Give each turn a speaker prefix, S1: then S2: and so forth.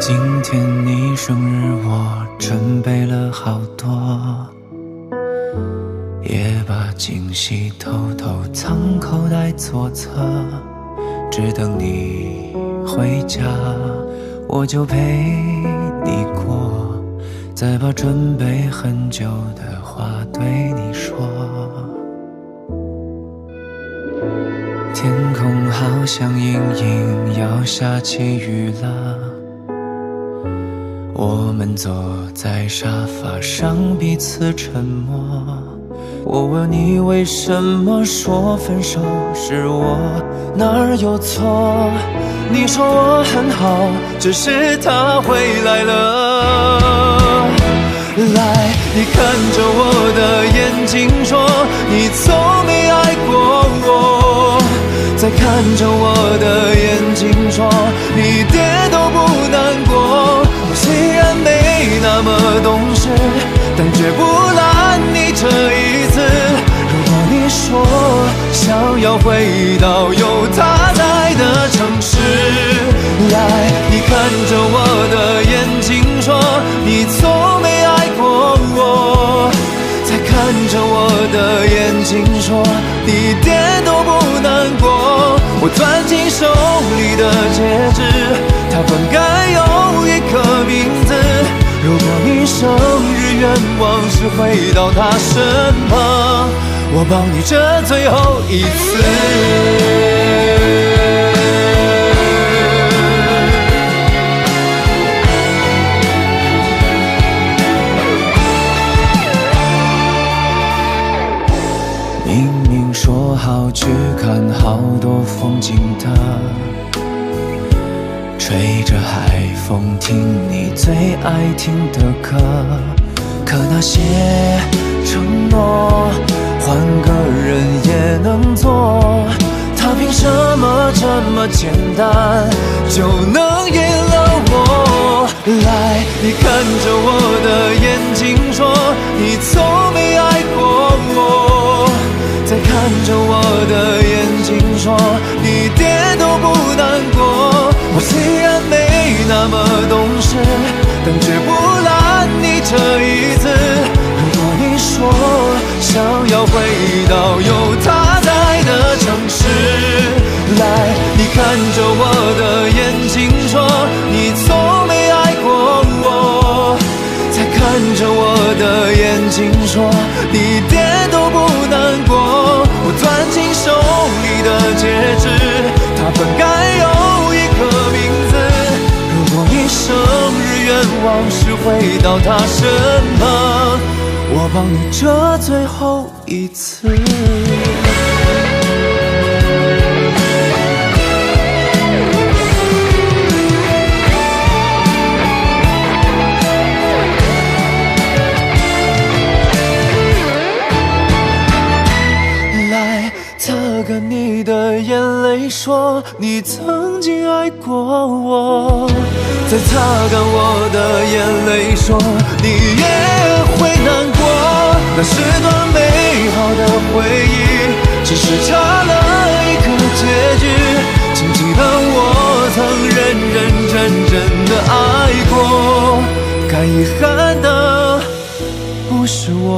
S1: 今天你生日，我准备了好多，也把惊喜偷偷藏口袋左侧，只等你回家，我就陪你过，再把准备很久的话对你说。天空好像隐隐要下起雨了，我们坐在沙发上彼此沉默，我问你为什么说分手是我哪儿有错，你说我很好，只是他回来了。来，你看着我的眼睛说，你从没爱过我，再看着我的眼睛说，你一点都不难过。我虽然没那么懂事，但绝不拦你这一次。如果你说想要回到有他在的城市，来，你看着我的眼睛说，你从没爱过我，再看着我的眼睛说，你一点都不难过。我攥紧手里的戒指，它本该有一个名字。如果你生日愿望是回到他身旁，我帮你这最后一次。明明说好去看好多风景的，吹着海风听你最爱听的歌，可那些承诺换个人也能做，他凭什么这么简单就能赢了我？来，你看着我的眼睛说，你从没爱过我，再看着我的眼睛说，你一点都不难过。我虽然没那么懂事，但绝不拦你这一次。如果你说想要回到有他在的城市，来，你看着我的眼睛说，你从没爱过我，再看着我的眼睛说，你一点都不难过。我攥紧手里的戒指，它本该有一个名字。如果你生日愿望是回到他身旁，我帮你这最后一次。擦干你的眼泪说，你曾经爱过我，再擦干我的眼泪说，你也会难过。那是段美好的回忆，只是差了一个结局。请记得我曾认认真真的爱过，该遗憾的不是我。